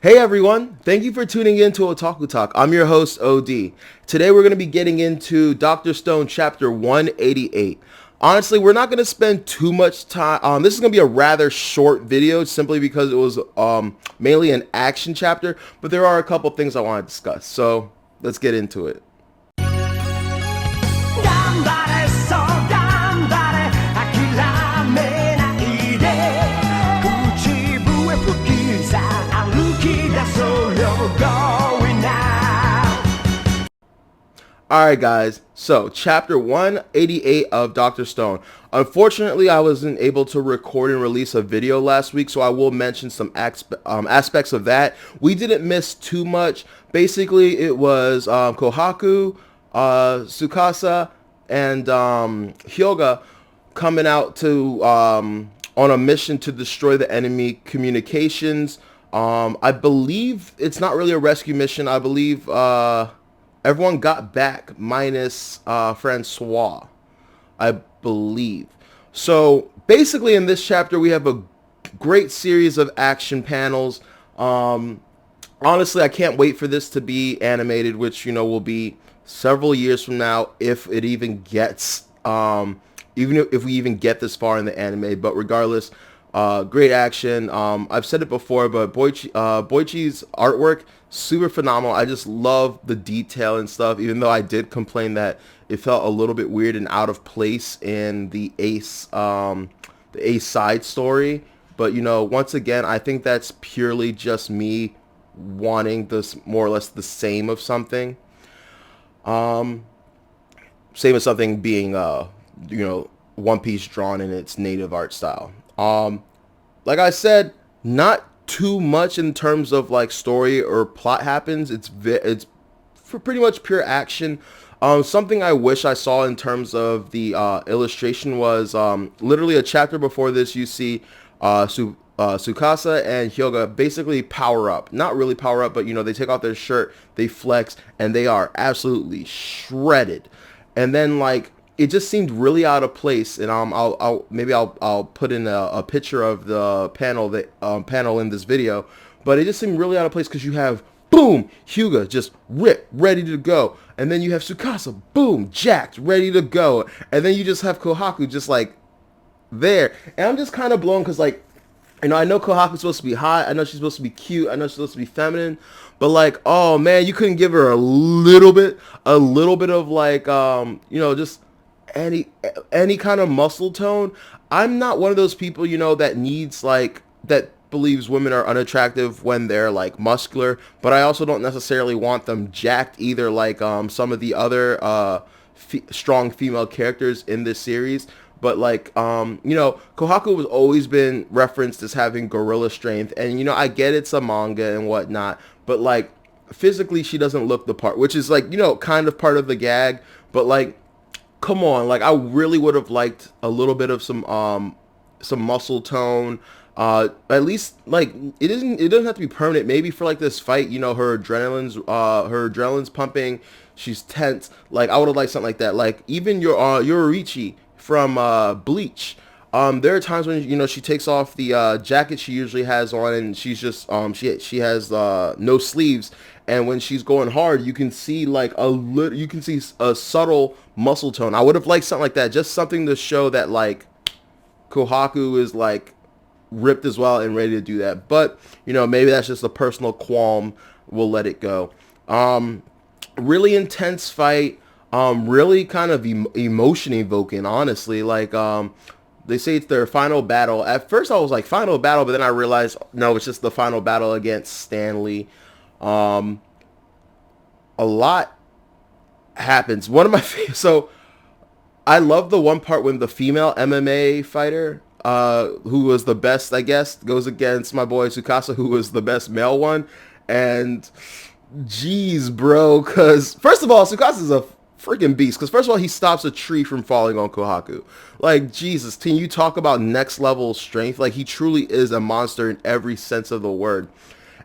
Hey everyone, thank you for tuning in to Otaku Talk. I'm your host, OD. Today we're going to be getting into Dr. Stone chapter 188. Honestly, we're not going to spend too much time. This is going to be a rather short video simply because it was mainly an action chapter, but there are a couple things I want to discuss. So let's get into it. Alright guys, so chapter 188 of Dr. Stone. Unfortunately, I wasn't able to record and release a video last week, so I will mention some aspects of that. We didn't miss too much. Basically, it was Kohaku, Tsukasa, and Hyoga coming out to on a mission to destroy the enemy communications. I believe it's not really a rescue mission. I believe everyone got back minus Francois, I believe. So basically in this chapter we have a great series of action panels. Honestly, I can't wait for this to be animated, which, you know, will be several years from now if it even gets, even if we even get this far in the anime. But regardless, great action. I've said it before, but Boichi's artwork, super phenomenal. I just love the detail and stuff, even though I did complain that it felt a little bit weird and out of place in the Ace side story. But, you know, once again, I think that's purely just me wanting this more or less the same of something. Same as something being, you know, One Piece drawn in its native art style. Like I said, not too much in terms of like story or plot happens. It's for pretty much pure action. Something I wish I saw in terms of the illustration was literally a chapter before this. You see Tsukasa and Hyoga basically power up. Not really power up, but, you know, they take off their shirt, they flex, and they are absolutely shredded. And then, like, it just seemed really out of place, and I'll put in a picture of the panel in this video, but it just seemed really out of place because you have boom, Hyuga just ripped, ready to go, and then you have Tsukasa, boom, jacked, ready to go, and then you just have Kohaku just like there, and I'm just kind of blown because, like, you know, I know Kohaku's supposed to be hot, I know she's supposed to be cute, I know she's supposed to be feminine, but, like, oh man, you couldn't give her a little bit of, like, you know, just any kind of muscle tone. I'm not one of those people, you know, that needs, like, that believes women are unattractive when they're, like, muscular, but I also don't necessarily want them jacked either, like some of the other strong female characters in this series. But, like, you know, Kohaku has always been referenced as having gorilla strength, and, you know, I get it's a manga and whatnot, but, like, physically she doesn't look the part, which is, like, you know, kind of part of the gag. But, like, come on, like, I really would have liked a little bit of some muscle tone. At least, like, it doesn't have to be permanent. Maybe for, like, this fight, you know, her adrenaline's pumping, she's tense. Like, I would have liked something like that. Like, even your Yoruichi from Bleach. There are times when, you know, she takes off the jacket she usually has on, and she's just she has no sleeves, and when she's going hard, you can see, like, you can see a subtle muscle tone. I would have liked something like that, just something to show that, like, Kohaku is, like, ripped as well and ready to do that. But, you know, maybe that's just a personal qualm. We'll let it go. Really intense fight. Really kind of emotion evoking, honestly. Like, they say it's their final battle. At first I was like, final battle, but then I realized, no, it's just the final battle against Stanley. A lot happens. One of my so I love the one part when the female MMA fighter, who was the best, I guess, goes against my boy Tsukasa, who was the best male one. And jeez, bro, because first of all, Tsukasa's a freaking beast, because first of all, he stops a tree from falling on Kohaku. Like, Jesus, can you talk about next level strength? Like, he truly is a monster in every sense of the word.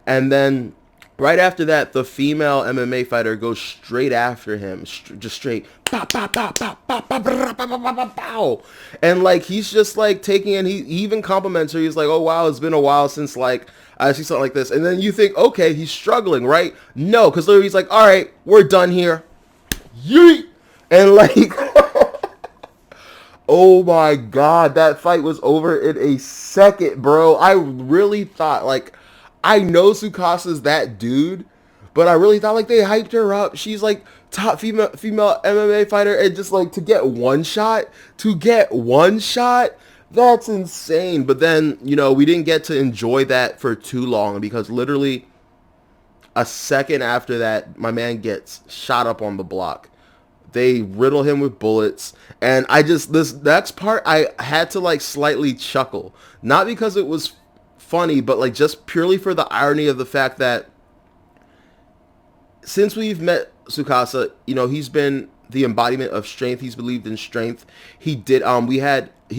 And then Right after that, the female MMA fighter goes straight after him, just straight, pow, pow, pow, pow, pow, pow, pow, pow, pow, pow, pow. And like he's just like taking, and he even compliments her. He's like, "Oh wow, it's been a while since like I see something like this." And then you think, okay, he's struggling, right? No, because literally he's like, "All right, we're done here." Yeet. And like, oh my god, that fight was over in a second, bro. I really thought like I know Tsukasa's that dude, but I really thought like they hyped her up. She's like top female MMA fighter, and just like to get one shot, that's insane. But then, we didn't get to enjoy that for too long because literally a second after that, my man gets shot up on the block. They riddle him with bullets, and this next part I had to like slightly chuckle, not because it was funny, but like just purely for the irony of the fact that since we've met Tsukasa, he's been the embodiment of strength. He's believed in strength. He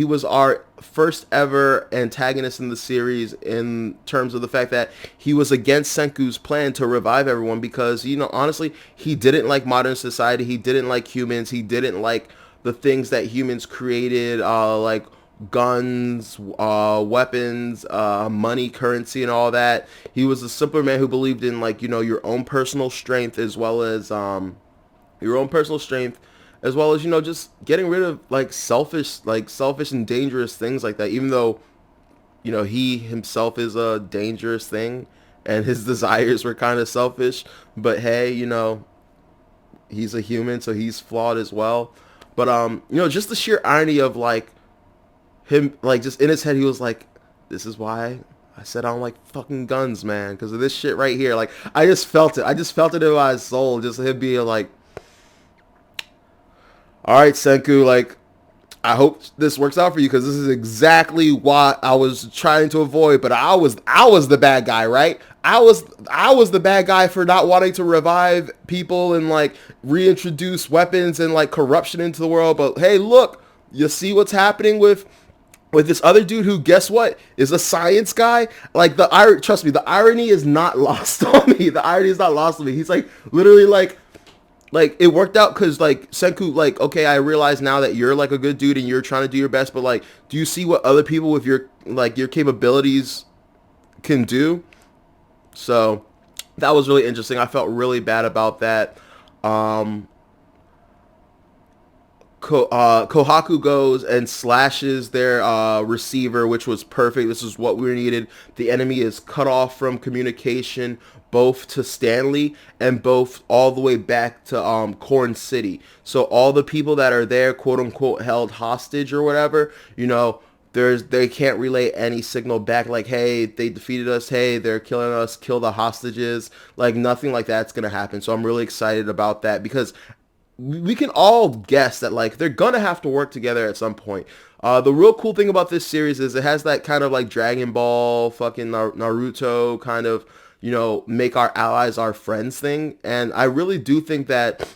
was our first ever antagonist in the series in terms of the fact that he was against Senku's plan to revive everyone because, honestly, he didn't like modern society. He didn't like humans. He didn't like the things that humans created, like guns, weapons, money, currency, and all that. He was a simpler man who believed in like, your own personal strength as well as your own personal strength as well as just getting rid of like selfish and dangerous things like that, even though he himself is a dangerous thing and his desires were kind of selfish, but hey, he's a human, so he's flawed as well. But just the sheer irony of like him, like just in his head he was like, this is why I said I don't like fucking guns, man, because of this shit right here. Like I just felt it in my soul, just him being like, all right, Senku, like, I hope this works out for you because this is exactly what I was trying to avoid. But I was the bad guy, right? I was the bad guy for not wanting to revive people and like reintroduce weapons and like corruption into the world. But hey, look, you see what's happening with this other dude who, guess what, is a science guy. Like trust me, the irony is not lost on me. The irony is not lost on me. He's like literally like it worked out because like Senku, like, okay, I realize now that you're like a good dude and you're trying to do your best, but like, do you see what other people with your capabilities can do? So that was really interesting. I felt really bad about that. Kohaku goes and slashes their receiver, which was perfect. This is what we needed. The enemy is cut off from communication, both to Stanley and both all the way back to Corn City. So all the people that are there, quote unquote, held hostage or whatever, they can't relay any signal back like, hey, they defeated us, hey, they're killing us, kill the hostages. Like nothing like that's gonna happen. So I'm really excited about that because we can all guess that like they're gonna have to work together at some point. The real cool thing about this series is it has that kind of like Dragon Ball, fucking Naruto kind of, make our allies our friends thing. And I really do think that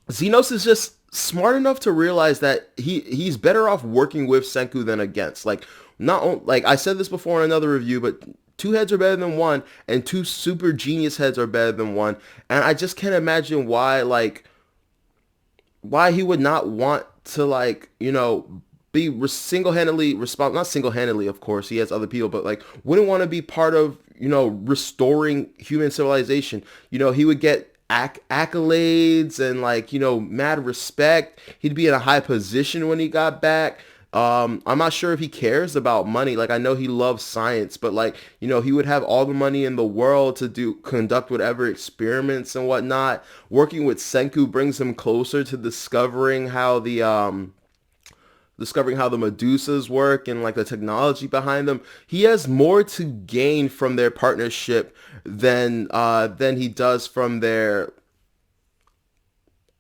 Xenos is just smart enough to realize that he's better off working with Senku than against. Like like I said this before in another review, but two heads are better than one, and two super genius heads are better than one. And I just can't imagine why he would not want to like, be single-handedly responsible, not single-handedly, of course, he has other people, but like wouldn't want to be part of, restoring human civilization. He would get accolades and like, mad respect. He'd be in a high position when he got back. I'm not sure if he cares about money. Like I know he loves science, but like, he would have all the money in the world to conduct whatever experiments and whatnot. Working with Senku brings him closer to discovering how the Medusas work and like the technology behind them. He has more to gain from their partnership than he does from their,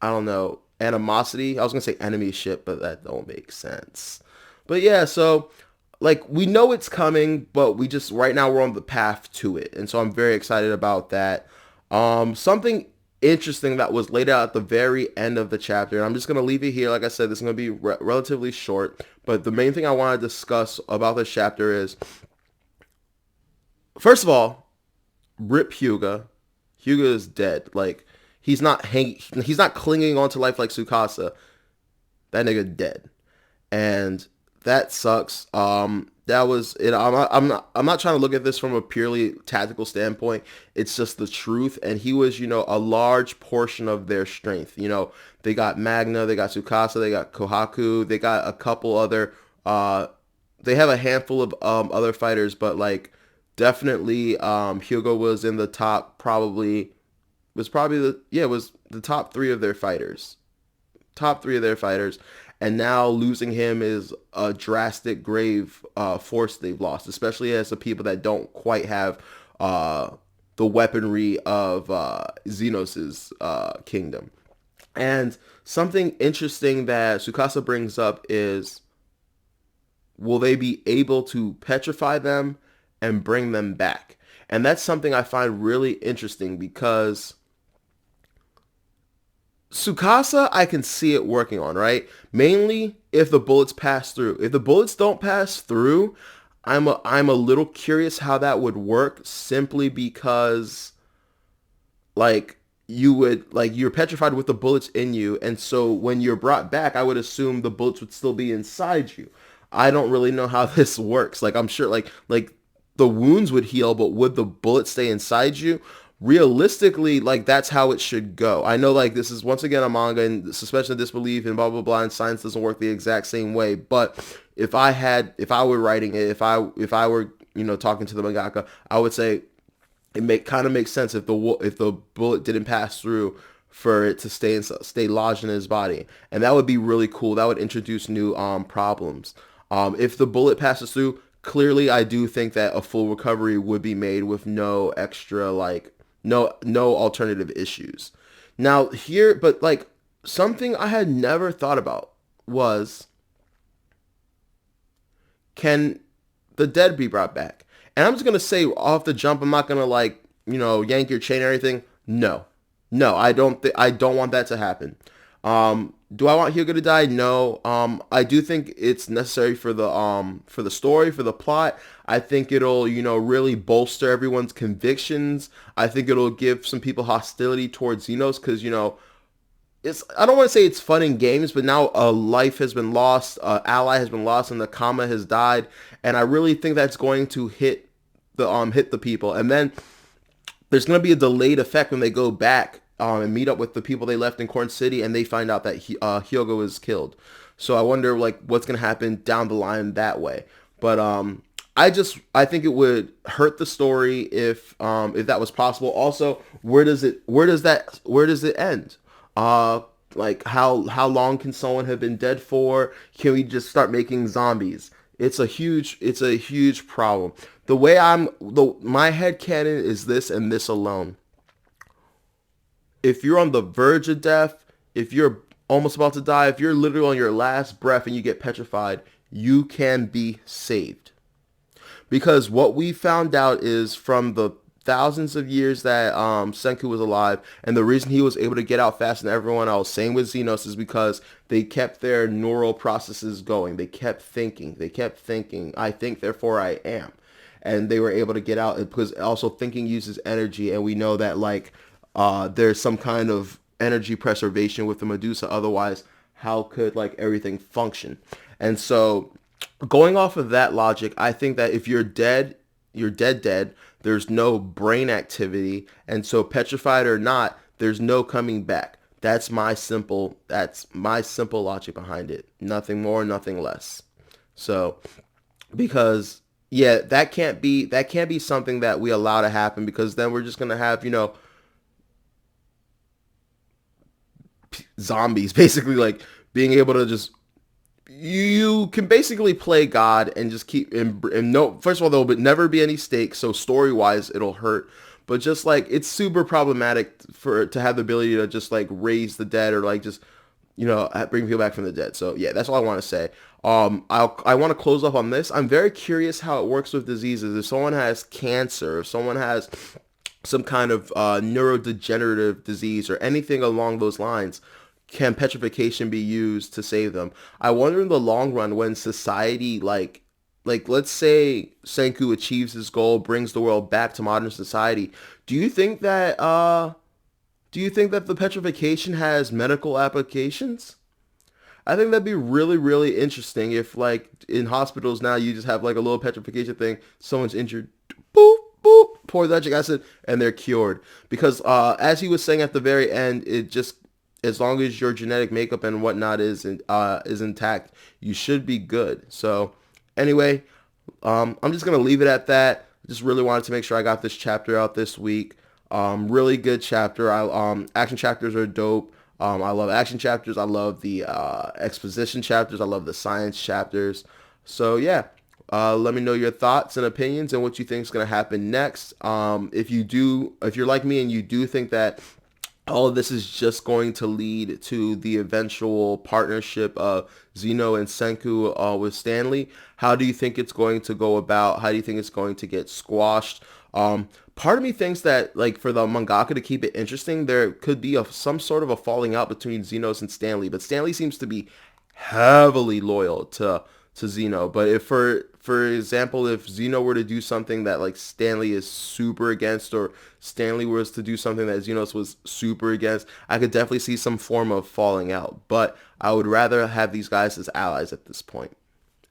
I don't know, animosity. I was gonna say enemyship, but that don't make sense. But yeah, so like we know it's coming, but we just right now we're on the path to it, and so I'm very excited about that. Something interesting that was laid out at the very end of the chapter, and I'm just gonna leave it here. Like I said, this is gonna be relatively short, but the main thing I want to discuss about this chapter is, first of all, Rip Hyuga. Hyuga is dead. Like he's not clinging on to life like Tsukasa. That nigga dead. And that sucks. That was it. I'm not trying to look at this from a purely tactical standpoint. It's just the truth. And he was, a large portion of their strength. They got Magna, they got Tsukasa, they got Kohaku, they got a couple other. They have a handful of other fighters, but like definitely Hyuga was in the top. Was the top three of their fighters. Top three of their fighters, and now losing him is a drastic, grave force they've lost, especially as the people that don't quite have the weaponry of Zenos' kingdom. And something interesting that Tsukasa brings up is, will they be able to petrify them and bring them back? And that's something I find really interesting because Tsukasa, I can see it working on, right? Mainly if the bullets pass through. If the bullets don't pass through, I'm a little curious how that would work, simply because like you're petrified with the bullets in you, and so when you're brought back, I would assume the bullets would still be inside you. I don't really know how this works. Like I'm sure like the wounds would heal, but would the bullet stay inside you? Realistically, like that's how it should go. I know like this is once again a manga and suspension of disbelief and blah blah blah, and science doesn't work the exact same way. But if I were writing it, if I were talking to the mangaka, I would say it kind of makes sense if the bullet didn't pass through, for it to stay lodged in his body, and that would be really cool. That would introduce new problems. If the bullet passes through, clearly I do think that a full recovery would be made with no extra no alternative issues. Now here, but like something I had never thought about was, can the dead be brought back? And I'm just gonna say off the jump, I'm not gonna yank your chain or anything. No, no, I don't want that to happen. Do I want Hyuga to die? No. I do think it's necessary for the story, for the plot. I think it'll really bolster everyone's convictions. I think it'll give some people hostility towards Zenos, because I don't want to say it's fun in games, but now a life has been lost, ally has been lost, and the Kama has died, and I really think that's going to hit the people, and then there's going to be a delayed effect when they go back and meet up with the people they left in Corn City, and they find out that Hyuga was killed. So I wonder what's going to happen down the line that way. But I think it would hurt the story if that was possible. Also, where does it end? Like how long can someone have been dead for? Can we just start making zombies? It's a huge problem. The way my headcanon is this, and this alone. If you're on the verge of death, if you're almost about to die, if you're literally on your last breath and you get petrified, you can be saved. Because what we found out is, from the thousands of years that Senku was alive, and the reason he was able to get out faster than everyone else, same with Zenos, is because they kept their neural processes going. They kept thinking, I think, therefore I am. And they were able to get out, because also thinking uses energy, and we know that there's some kind of energy preservation with the Medusa. Otherwise, how could everything function? And so, going off of that logic, I think that if you're dead, you're dead. There's no brain activity, and so petrified or not, there's no coming back. That's my simple logic behind it. Nothing more, nothing less. So, because that can't be something that we allow to happen, because then we're just gonna have zombies, basically, being able to just, you can basically play God and just keep, and no, first of all, there will never be any stakes, so story wise it'll hurt, but just it's super problematic to have the ability to just raise the dead, or just bring people back from the dead. So yeah, that's all I want to say. I want to close off on this. I'm very curious how it works with diseases. If someone has cancer, if someone has some kind of neurodegenerative disease or anything along those lines, can petrification be used to save them? I wonder in the long run, when society, let's say Senku achieves his goal, brings the world back to modern society, Do you think that the petrification has medical applications? I think that'd be really, really interesting if, like, in hospitals now you just have like a little petrification thing. Someone's injured, boop, boop, pour the nitric acid, and they're cured. Because as he was saying at the very end, it just, as long as your genetic makeup and whatnot is intact, you should be good. So anyway, I'm just gonna leave it at that. Just really wanted to make sure I got this chapter out this week. Really good chapter. Action chapters are dope. I love action chapters. I love the exposition chapters. I love the science chapters. So yeah, let me know your thoughts and opinions and what you think is going to happen next. If you're like me and you do think that all of this is just going to lead to the eventual partnership of Zeno and Senku with Stanley, how do you think it's going to go about? How do you think it's going to get squashed? Part of me thinks that, like, for the mangaka to keep it interesting, there could be some sort of a falling out between Zenos and Stanley, but Stanley seems to be heavily loyal to Zeno. But if, for example, if Zeno were to do something that, like, Stanley is super against, or Stanley was to do something that Zenos was super against, I could definitely see some form of falling out. But I would rather have these guys as allies at this point.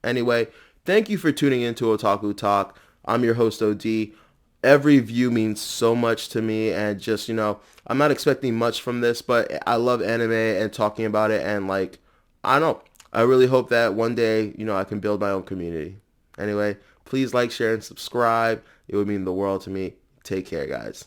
Anyway, thank you for tuning in to Otaku Talk. I'm your host, OD. Every view means so much to me, and just, I'm not expecting much from this, but I love anime and talking about it, and, like, I don't know. I really hope that one day, I can build my own community. Anyway, please like, share, and subscribe. It would mean the world to me. Take care, guys.